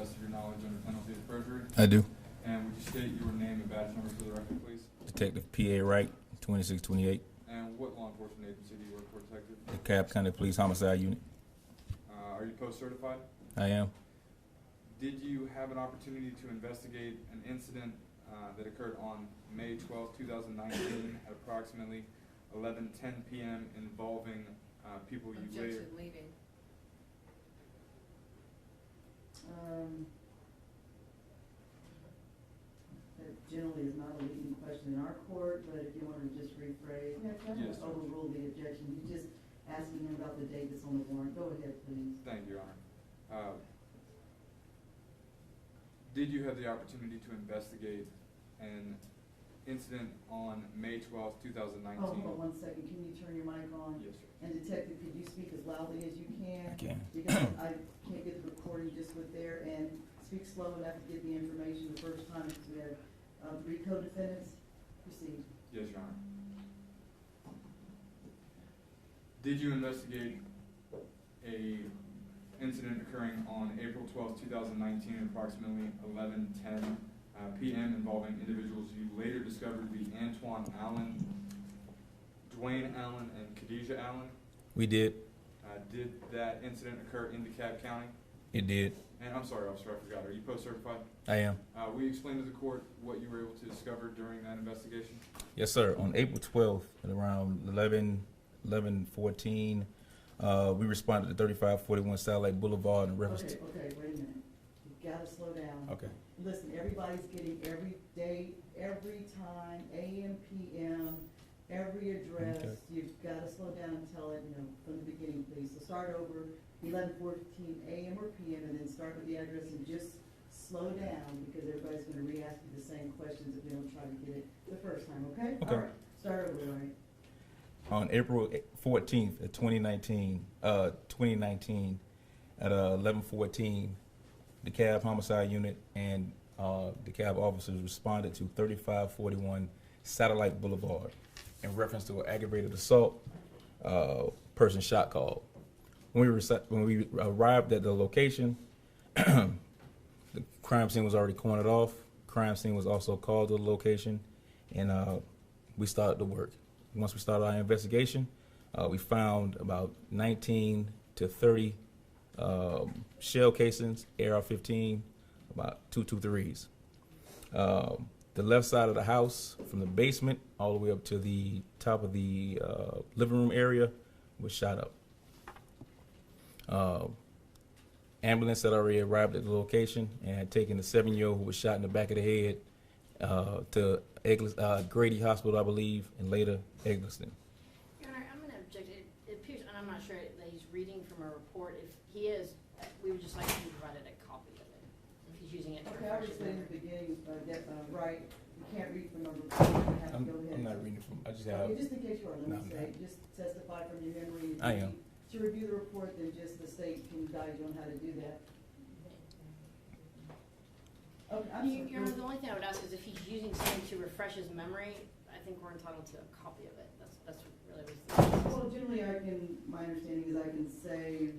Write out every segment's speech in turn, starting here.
best of your knowledge under penalty of perjury? I do. And would you state your name and badge number for the record, please? Detective P.A. Wright, 2628, And what law enforcement agency do you work for, Detective? DeKalb County Police Homicide Unit. Are you post-certified? I am. Did you have an opportunity to investigate an incident that occurred on May 12, 2019 at approximately 11:10 p.m. involving people you later... Objection leading. That generally is not a leading question in our court, but if you want to just rephrase, Yes, sir. overrule the objection, you're just asking him about the date that's on the warrant. Go ahead, please. Thank you, Your Honor. Did you have the opportunity to investigate an incident on May 12, 2019? Oh, hold on 1 second. Can you turn your mic on? Yes, sir. And Detective, could you speak as loudly as you can? I can. Because I can't get the recording just with there, and speak slow enough to get the information the first time, because we have 3 co-defendants. Proceed. Yes, Your Honor. Did you investigate a incident occurring on April 12, 2019 at approximately 11:10 p.m. involving individuals you later discovered to be Antoine Allen, Dwayne Allen, and Keadesia Allen? We did. Did that incident occur in DeKalb County? It did. And I'm sorry, officer, I forgot. Are you post-certified? I am. Will you explain to the court what you were able to discover during that investigation? Yes, sir. On April 12th at around 11:14, we responded to 3541 Satellite Boulevard in reference Okay, wait a minute. You've got to slow down. Okay. Listen, everybody's getting every date, every time, AM, PM, every address. Okay. You've got to slow down and tell it, from the beginning, please. So start over, 11:14 AM or PM, and then start with the address and just slow down, because everybody's going to re-ask you the same questions if we don't try to get it the first time, okay? Okay. All right, start over, all right. On April 14th of 2019 at 11:14, the DeKalb Homicide Unit and DeKalb officers responded to 3541 Satellite Boulevard in reference to an aggravated assault, person shot call. When we arrived at the location, the crime scene was already cornered off. Crime scene was also called to the location, and we started to work. Once we started our investigation, we found about 19 to 30 shell casings, AR-15, about 223s. The left side of the house, from the basement all the way up to the top of the living room area, was shot up. Ambulance had already arrived at the location and had taken the 7-year-old who was shot in the back of the head to Grady Hospital, I believe, and later Eggleston. Your Honor, I'm going to object. It appears, and I'm not sure that he's reading from a report. If he is, we would just like to be provided a copy of it, if he's using it to Okay, I refresh was his saying memory. at the beginning, right, you can't read from a report, you have to go ahead. I'm not reading from. I just have. Okay, just in case you are, No, let me I'm say, just testify from your memory. If I you am. need to review the report, then just the state can guide you on how to do that. Okay, I'm Your Honor, the sorry. only thing I would ask is if he's using something to refresh his memory, I think we're entitled to a copy of it. That's really what Well, generally my understanding is I can say,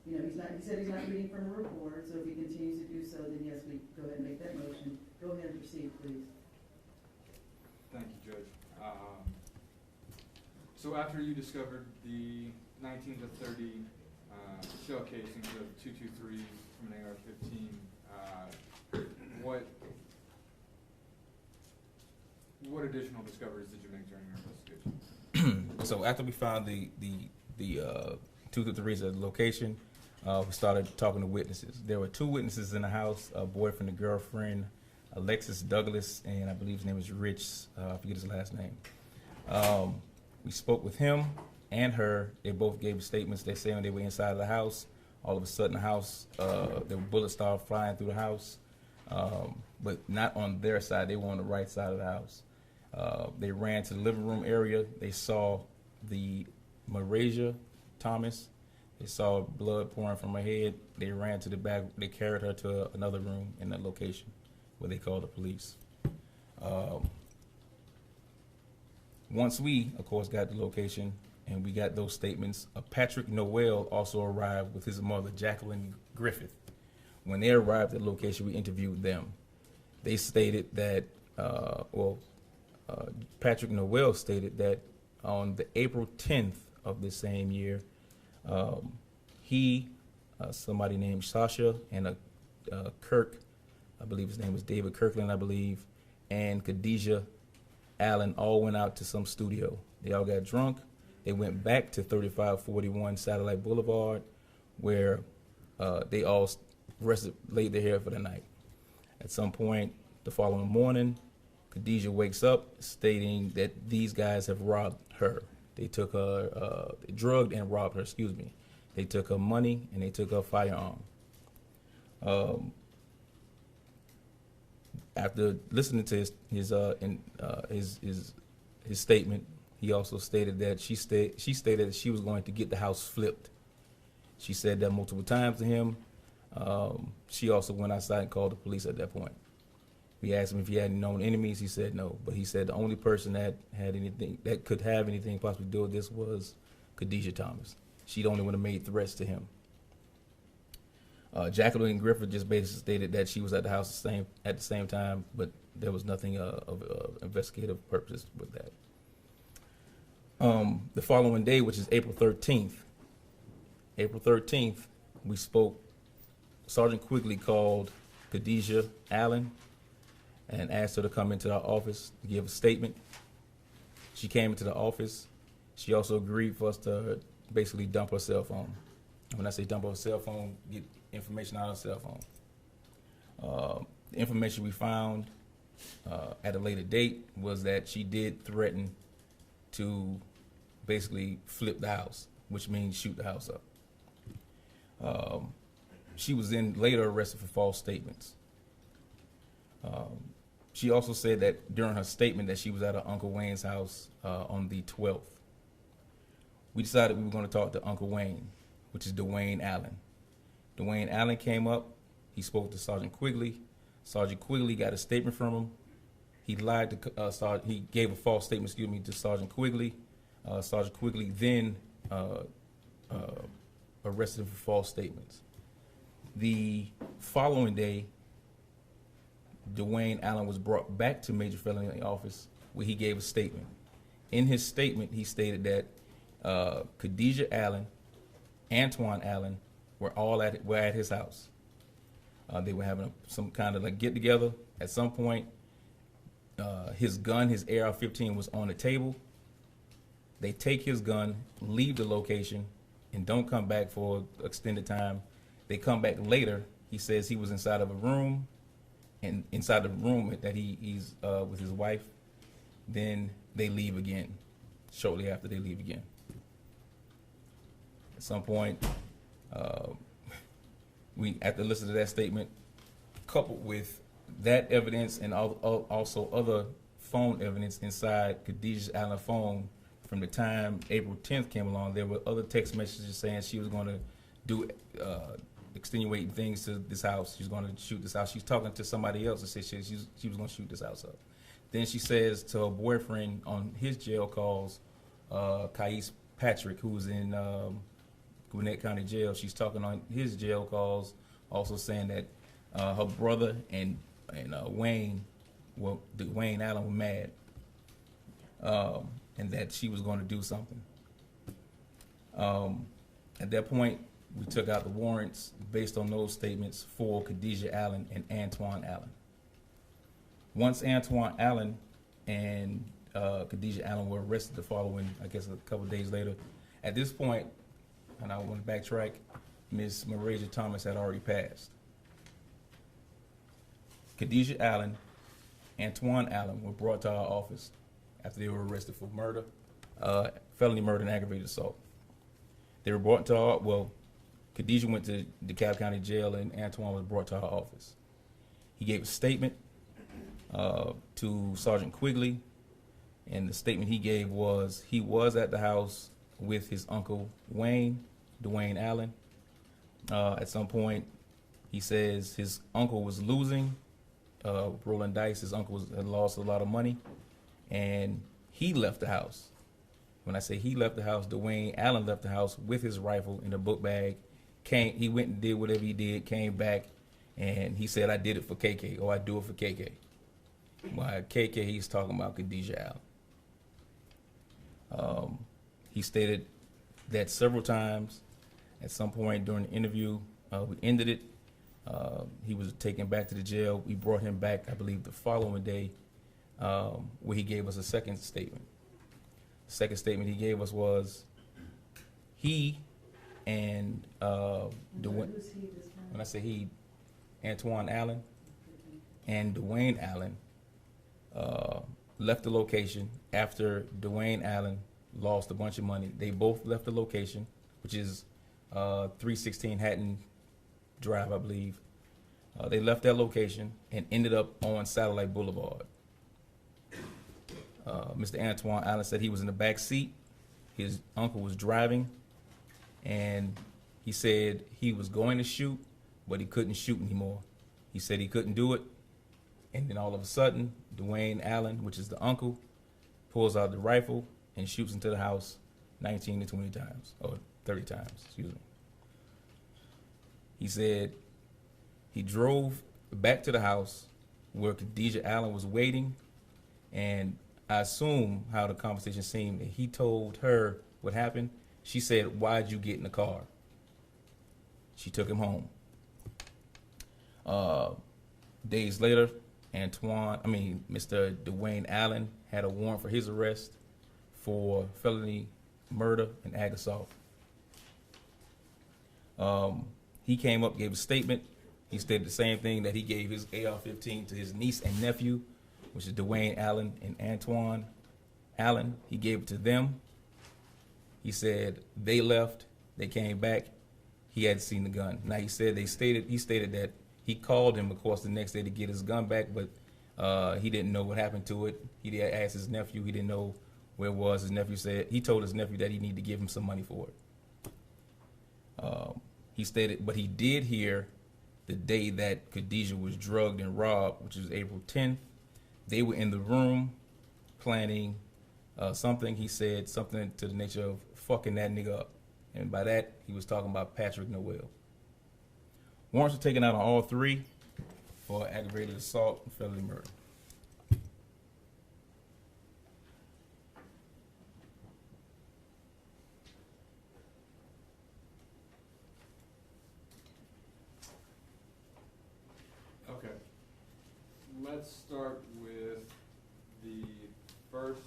he said he's not reading from a report, so if he continues to do so, then yes, we go ahead and make that motion. Go ahead and proceed, please. Thank you, Judge. So after you discovered the 19 to 30 shell casings of 223 from an AR-15, what additional discoveries did you make during your investigation? So after we found the 223s at the location, we started talking to witnesses. There were 2 witnesses in the house: a boyfriend and girlfriend, Alexis Douglas, and I believe his name was Rich. I forget his last name. We spoke with him and her. They both gave statements. They saying they were inside of the house. All of a sudden, the house, the bullets started flying through the house, but not on their side. They were on the right side of the house. They ran to the living room area. They saw the Mariasia Thomas. They saw blood pouring from her head. They ran to the back. They carried her to another room in that location where they called the police. Once we, of course, got the location and we got those statements, Patrick Noel also arrived with his mother, Jacqueline Griffith. When they arrived at the location, we interviewed them. They stated that, Patrick Noel stated that on the April 10th of the same year, somebody named Sasha and Kirk, I believe his name was David Kirkland, I believe, and Keadesia Allen all went out to some studio. They all got drunk. They went back to 3541 Satellite Boulevard, where they all laid their hair for the night. At some point the following morning, Keadesia wakes up stating that these guys have robbed her. They took her, they drugged and robbed her, excuse me. They took her money and they took her firearm. After listening to his statement, he also stated that she stated that she was going to get the house flipped. She said that multiple times to him. She also went outside and called the police at that point. We asked him if he had any known enemies. He said no, but he said the only person that had anything that could have anything possibly do with this was Keadesia Thomas. She the only one that made threats to him. Jacqueline Griffith just basically stated that she was at the house at the same time, but there was nothing of investigative purpose with that. The following day, which is April 13th, we spoke. Sergeant Quigley called Keadesia Allen and asked her to come into our office to give a statement. She came into the office. She also agreed for us to basically dump her cell phone. When I say dump her cell phone, get information out of her cell phone. The information we found at a later date was that she did threaten to basically flip the house, which means shoot the house up. She was then later arrested for false statements. She also said that during her statement that she was at her Uncle Wayne's house on the 12th. We decided we were going to talk to Uncle Wayne, which is Dwayne Allen. Dwayne Allen came up. He spoke to Sergeant Quigley. Sergeant Quigley got a statement from him. He lied to he gave a false statement, to Sergeant Quigley. Sergeant Quigley then arrested him for false statements. The following day, Dwayne Allen was brought back to Major Felony Office where he gave a statement. In his statement, he stated that Keadesia Allen, Antoine Allen were at his house. They were having some kind of get together. At some point, his gun, his AR-15, was on the table. They take his gun, leave the location, and don't come back for extended time. They come back later. He says he was inside of a room, and inside the room that he's with his wife. Then they leave again. Shortly after, they leave again. At some point, we, after listening to that statement, coupled with that evidence and also other phone evidence inside Keadesia Allen's phone from the time April 10th came along, there were other text messages saying she was going to do extenuating things to this house. She's going to shoot this house. She's talking to somebody else and said she was going to shoot this house up. Then she says to her boyfriend on his jail calls, Kais Patrick, who's in Gwinnett County Jail. She's talking on his jail calls, also saying that her brother and Dwayne Allen were mad, and that she was going to do something. At that point, we took out the warrants based on those statements for Keadesia Allen and Antoine Allen. Once Antoine Allen and Keadesia Allen were arrested the following, I guess, a couple of days later, at this point, and I want to backtrack, Miss Mariasia Thomas had already passed. Keadesia Allen, Antoine Allen were brought to our office after they were arrested for murder, felony murder and aggravated assault. They were brought to Keadesia went to DeKalb County Jail and Antoine was brought to our office. He gave a statement to Sergeant Quigley, and the statement he gave was he was at the house with his uncle Wayne, Dwayne Allen. At some point, he says his uncle was losing, rolling dice. His uncle had lost a lot of money, and he left the house. When I say he left the house, Dwayne Allen left the house with his rifle in a book bag. He went and did whatever he did, came back, And he said, I did it for KK, or I do it for KK. By KK, he's talking about Keadesia Allen. He stated that several times. At some point during the interview, we ended it. He was taken back to the jail. We brought him back, I believe, the following day, where he gave us a second statement. The second statement he gave us was he and Dwayne. Who's he this time? When I say he, Antoine Allen and Dwayne Allen left the location after Dwayne Allen lost a bunch of money. They both left the location, which is 316 Hatton Drive, I believe. They left that location and ended up on Satellite Boulevard. Mr. Antoine Allen said he was in the back seat. His uncle was driving, and he said he was going to shoot, but he couldn't shoot anymore. He said he couldn't do it, and then all of a sudden, Dwayne Allen, which is the uncle, pulls out the rifle and shoots into the house 19 to 20 times, or 30 times, excuse me. He said he drove back to the house where Keadesia Allen was waiting, and I assume how the conversation seemed, he told her what happened. She said, "Why'd you get in the car?" She took him home. Days later, Mr. Dwayne Allen had a warrant for his arrest for felony murder and ag assault. He came up, gave a statement. He stated the same thing, that he gave his AR-15 to his niece and nephew, which is Dwayne Allen and Antoine Allen. He gave it to them. He said they left, they came back, he hadn't seen the gun. Now he stated that he called him, of course, the next day to get his gun back, but he didn't know what happened to it. He asked his nephew, he didn't know where it was. His nephew said, he told his nephew that he needed to give him some money for it. He stated, but he did hear the day that Keadesia was drugged and robbed, which was April 10th. They were in the room planning something. He said something to the nature of fucking that nigga up. And by that, he was talking about Patrick Noel. Warrants were taken out on all three for aggravated assault and felony murder. Okay. Let's start with the first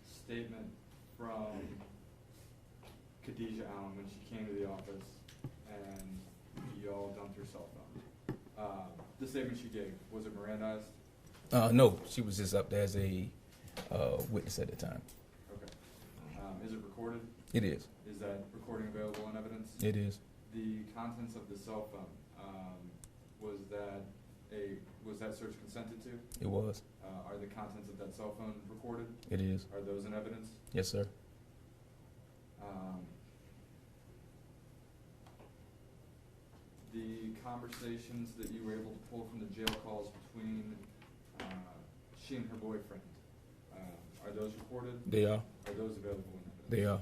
statement from Keadesia Allen when she came to the office and y'all dumped her cell phone. The statement she gave, was it Mirandized? No, she was just up there as a witness at the time. Okay. Is it recorded? It is. Is that recording available in evidence? It is. The contents of the cell phone, was that search consented to? It was. Are the contents of that cell phone recorded? It is. Are those in evidence? Yes, sir. The conversations that you were able to pull from the jail calls between she and her boyfriend, are those recorded? They are. Are those available in evidence? They are.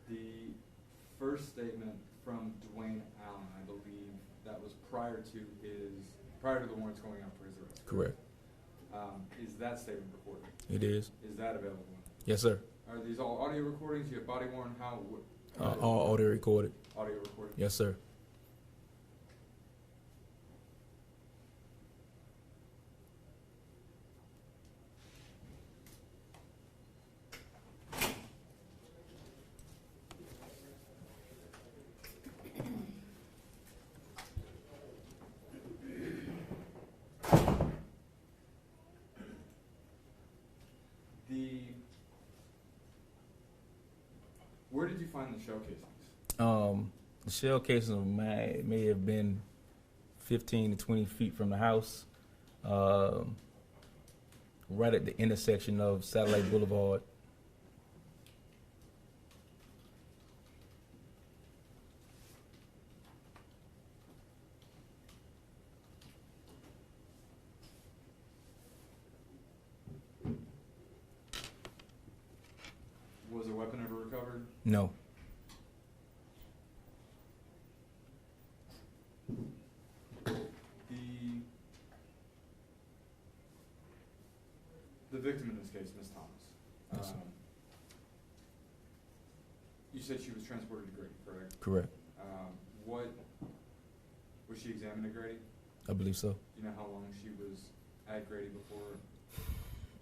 The first statement from Dwayne Allen, I believe, that was prior to the warrants going out for his arrest. Correct. Is that statement recorded? It is. Is that available? Yes, sir. Are these all audio recordings? You have body worn? All audio recorded. Audio recorded. Yes, sir. Where did you find the shell casings? The shell casings may have been 15 to 20 feet from the house, right at the intersection of Satellite Boulevard. Was a weapon ever recovered? No. You said she was transported to Grady, correct? Correct. What, was she examined at Grady? I believe so. Do you know how long she was at Grady before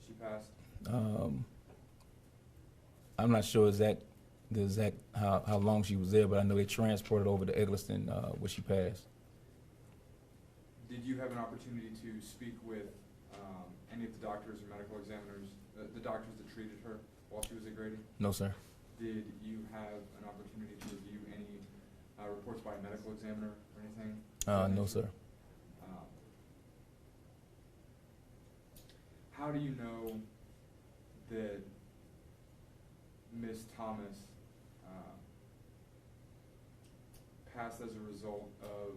she passed? I'm not sure the exact how long she was there, but I know they transported over to Eggleston where she passed. Did you have an opportunity to speak with any of the doctors or medical examiners, the doctors that treated her while she was at Grady? No, sir. Did you have an opportunity to review any reports by a medical examiner or anything? No, sir. How do you know that Ms. Thomas passed as a result of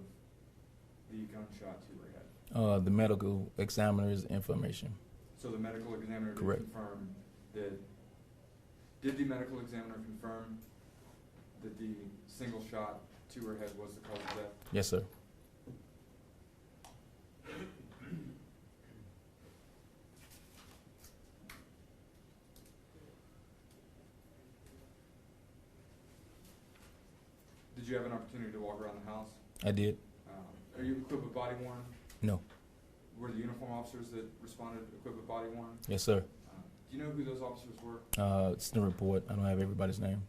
the gunshot to her head? The medical examiner's information. So the medical examiner did Correct. confirm that. Did the medical examiner confirm that the single shot to her head was the cause of death? Yes, sir. Did you have an opportunity to walk around the house? I did. Are you equipped with body worn? No. Were the uniform officers that responded equipped with body worn? Yes, sir. Do you know who those officers were? It's in the report. I don't have everybody's name.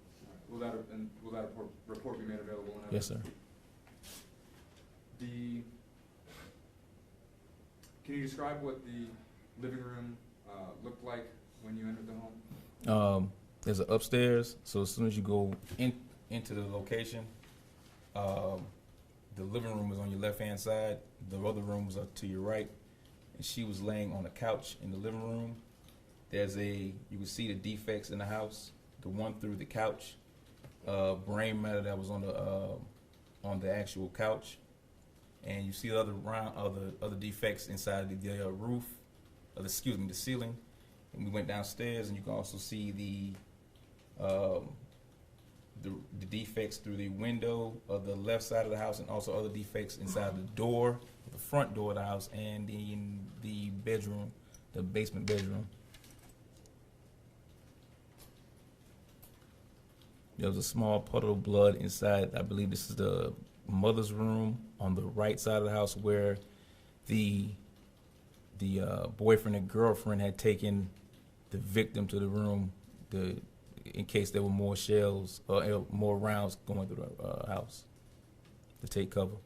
Will that report be made available whenever? Yes, sir. Can you describe what the living room looked like when you entered the home? There's an upstairs, so as soon as you go into the location, the living room is on your left-hand side. The other rooms are to your right. And she was laying on a couch in the living room. You can see the defects in the house. The one through the couch, brain matter that was on the actual couch, and you see the other defects inside the roof, the ceiling. And we went downstairs, and you can also see the defects through the window of the left side of the house, and also other defects inside the door, the front door of the house, and in the bedroom, the basement bedroom. There was a small puddle of blood inside. I believe this is the mother's room on the right side of the house, where the boyfriend and girlfriend had taken the victim to the room in case there were more shells or more rounds going through the house to take cover.